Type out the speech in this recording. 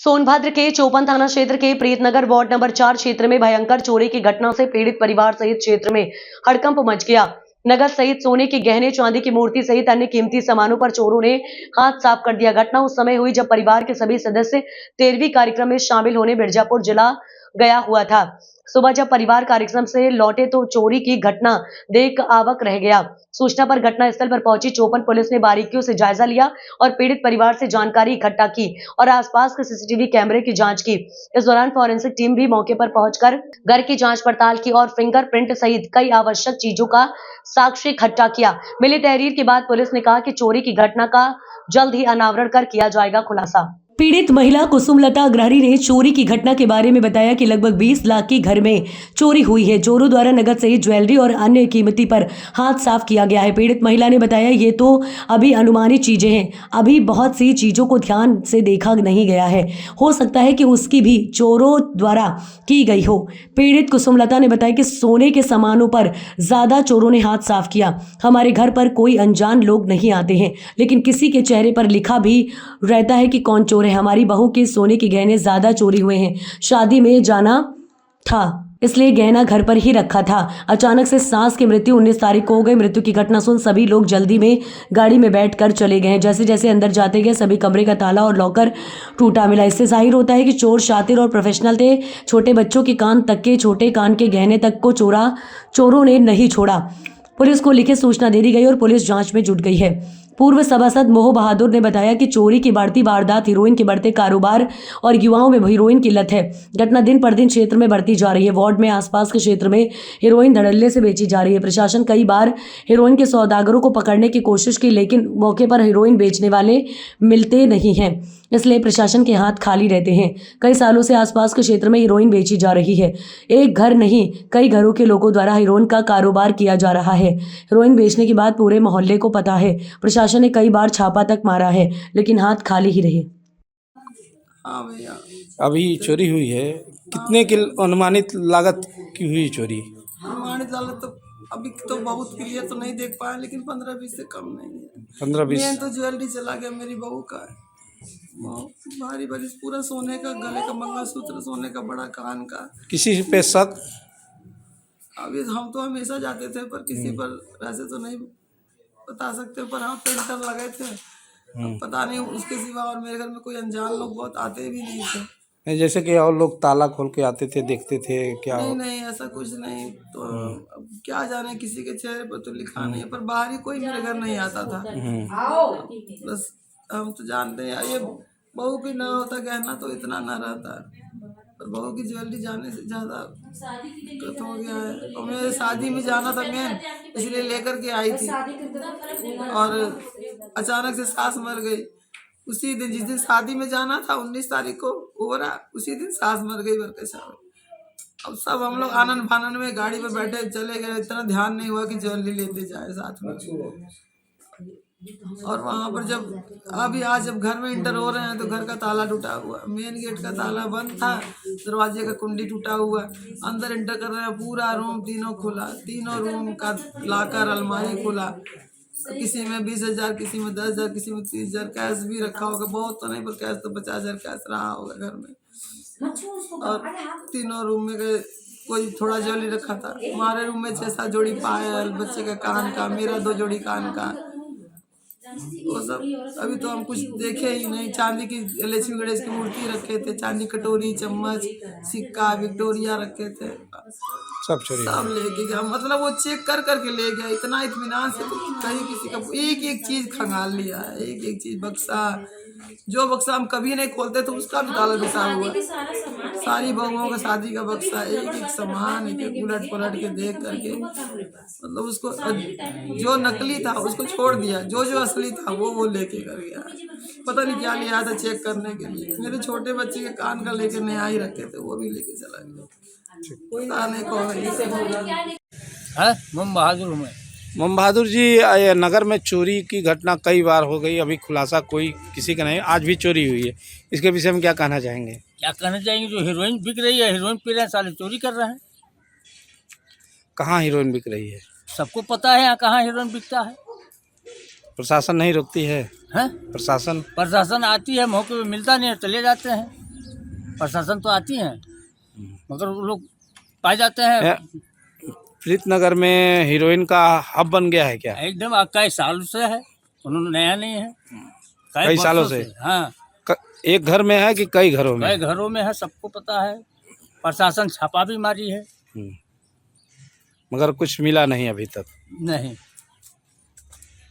सोनभद्र के चौपन थाना क्षेत्र के प्रीतनगर वार्ड नंबर 4 क्षेत्र में भयंकर चोरी की घटना से पीड़ित परिवार सहित क्षेत्र में हड़कंप मच गया। नगद सहित सोने के गहने, चांदी की मूर्ति सहित अन्य कीमती सामानों पर चोरों ने हाथ साफ कर दिया। घटना उस समय हुई जब परिवार के सभी सदस्य 13वीं कार्यक्रम में शामिल होने मिर्जापुर जिला गया हुआ था। सुबह जब परिवार कार्यक्रम से लौटे तो चोरी की घटना देख अवाक रह गया। सूचना पर घटनास्थल पर पहुंची चौपन पुलिस ने बारीकियों से जायजा लिया और पीड़ित परिवार से जानकारी इकट्ठा की और आसपास के सीसीटीवी कैमरे की जांच की। इस दौरान फॉरेंसिक टीम भी मौके पर पहुंचकर घर की जांच पड़ताल की और फिंगरप्रिंट सहित कई आवश्यक चीजों का साक्ष्य इकट्ठा किया। मिली तहरीर के बाद पुलिस ने कहा कि चोरी की घटना का जल्द ही अनावरण कर किया जाएगा खुलासा। पीड़ित महिला कुसुमलता अग्रहरी ने चोरी की घटना के बारे में बताया कि लगभग 20 लाख की घर में चोरी हुई है। चोरों द्वारा नगद सहित ज्वेलरी और अन्य कीमती पर हाथ साफ किया गया है। पीड़ित महिला ने बताया ये तो अभी अनुमानित चीजें हैं, अभी बहुत सी चीजों को ध्यान से देखा नहीं गया है, हो सकता है कि उसकी भी चोरों द्वारा की गई हो। पीड़ित कुसुमलता ने बताया कि सोने के सामानों पर ज्यादा चोरों ने हाथ साफ किया। हमारे घर पर कोई अनजान लोग नहीं आते हैं, लेकिन किसी के चेहरे पर लिखा भी रहता है कि कौन चोर है। हमारी बहू के सोने के गहने ज्यादा चोरी हुए हैं। शादी में जाना था इसलिए गहना घर पर ही रखा था। अचानक से सास की मृत्यु 19 तारीख को हो गई। मृत्यु की घटना सुन सभी लोग जल्दी में गाड़ी में बैठकर चले गए। जैसे जैसे अंदर जाते गए सभी कमरे का ताला और लॉकर टूटा मिला। इससे जाहिर होता है कि चोर शातिर और प्रोफेशनल थे। छोटे बच्चों के कान तक के, छोटे कान के गहने तक को चोरों ने नहीं छोड़ा। पुलिस को लिखित सूचना दे दी गई और पुलिस जांच में जुट गई है। पूर्व सभासद मोह बहादुर ने बताया कि चोरी की बढ़ती वारदात, हीरोइन के बढ़ते कारोबार और युवाओं में हीरोइन की लत है। घटना दिन पर दिन क्षेत्र में बढ़ती जा रही है। वार्ड में आसपास के क्षेत्र में हीरोइन धड़ल्ले से बेची जा रही है। प्रशासन कई बार हीरोइन के सौदागरों को पकड़ने की कोशिश की, लेकिन मौके पर हीरोइन बेचने वाले मिलते नहीं हैं, इसलिए प्रशासन के हाथ खाली रहते हैं। कई सालों से आसपास के क्षेत्र में हीरोइन बेची जा रही है। एक घर नहीं, कई घरों के लोगों द्वारा हीरोइन का कारोबार किया जा रहा है। हीरोइन बेचने की बात पूरे मोहल्ले को पता है। प्रशासन ने कई बार छापा तक मारा है, लेकिन हाथ खाली ही रहे। हाँ भैया, अभी चोरी हुई है। कितने की अनुमानित लागत की हुई चोरी? अनुमानित लागत तो अभी तो बहुत क्लियर तो नहीं देख पाया, लेकिन 15-20 से कम नहीं है। 15-20 मेन तो ज्वेलरी चला गया मेरी बहू का, भारी भारी पूरा सोने का, गले का मंगलसूत्र सोने का, बड़ा कान का। किसी पे शक? अभी हम तो हमेशा जाते थे, पर किसी पर वैसे तो नहीं बता सकते, पर हाँ पेंटर लगे थे। पता नहीं उसके सिवा और मेरे घर में कोई अनजान लोग बहुत आते भी नहीं थे। जैसे कि और लोग ताला खोल के आते थे, देखते थे क्या? नहीं ऐसा कुछ नहीं। तो अब क्या जाने, किसी के चेहरे पर तो लिखा नहीं है, पर बाहर ही कोई मेरे घर नहीं आता था। बस हम तो जानते हैं ये बहू की ना होता गहना तो इतना ना रहता, पर बहू की ज्वेलरी जाने से ज़्यादा दिक्कत हो गया है। और मेरे शादी में जाना था मेन, इसलिए लेकर के आई थी, और अचानक से सास मर गई उसी दिन। जिस दिन शादी में जाना था 19 तारीख को हो रहा, उसी दिन सास मर गई बरकशा। अब सब हम लोग आनंद फानन में गाड़ी में बैठे चले गए, इतना ध्यान नहीं हुआ कि ज्वेलरी लेते जाए साथ में। और वहाँ पर जब आज घर में इंटर हो रहे हैं तो घर का ताला टूटा हुआ, मेन गेट का ताला बंद था, दरवाजे का कुंडी टूटा हुआ। अंदर इंटर कर रहे हैं, पूरा रूम तीनों खुला, तीनों रूम का लाकर अलमारी खुला। किसी में 20,000, किसी में 10,000, किसी में 30,000 कैश भी रखा होगा। बहुत तो नहीं, पर कैश तो 50,000 कैश रहा होगा घर में। और तीनों रूम में गए, कोई थोड़ा ज्वेलरी रखा था। हमारे रूम में 6-7 जोड़ी पायल, बच्चे का कान का, मेरा 2 जोड़ी कान का, वो सब। अभी तो हम कुछ देखे ही नहीं। चांदी की लक्ष्मी गणेश की मूर्ति रखे थे, चांदी कटोरी, चम्मच, सिक्का, विक्टोरिया रखे थे, सब लेके गया। मतलब वो चेक कर करके ले गया, इतना इत्मीनान से। तो कहीं किसी का एक चीज खंगाल लिया है, एक चीज। बक्सा, जो बक्सा हम कभी नहीं खोलते तो उसका भी ताला घुसा हुआ। सारी बहुओं का शादी का बक्सा, एक सामान उलट पलट के देख करके, मतलब उसको जो नकली था उसको छोड़ दिया, जो असली था वो लेके कर गया। पता नहीं क्या लिया था चेक करने के लिए। मेरे छोटे बच्चे के कान का लेके नया ही रखे थे, वो भी लेके चला गया। पता नहीं कौन है। मोम बहादुर में। मोम बहादुर जी, नगर में चोरी की घटना कई बार हो गई, अभी खुलासा कोई किसी का नहीं, आज भी चोरी हुई है। इसके विषय में क्या कहना चाहेंगे? क्या कहना चाहेंगे, जो हीरोइन बिक रही है, हीरोइन पी रहे हैं, साले चोरी कर रहे हैं। कहाँ हीरोइन बिक रही है? सबको पता है यहाँ कहाँ हीरोइन बिकता है। प्रशासन नहीं रोकती है? हैं? प्रशासन आती है, मौके पे मिलता नहीं है, चले जाते हैं। प्रशासन तो आती है मगर वो लोग पा जाते हैं। प्रीतनगर में हीरोइन का हब बन गया है क्या? एकदम कई सालों से है, उन्होंने नया नहीं है, कई सालों वर्षों से? हाँ, एक घर में है कि कई घरों में? कई घरों में है, सबको पता है। प्रशासन छापा भी मारी है, मगर कुछ मिला नहीं अभी तक। नहीं।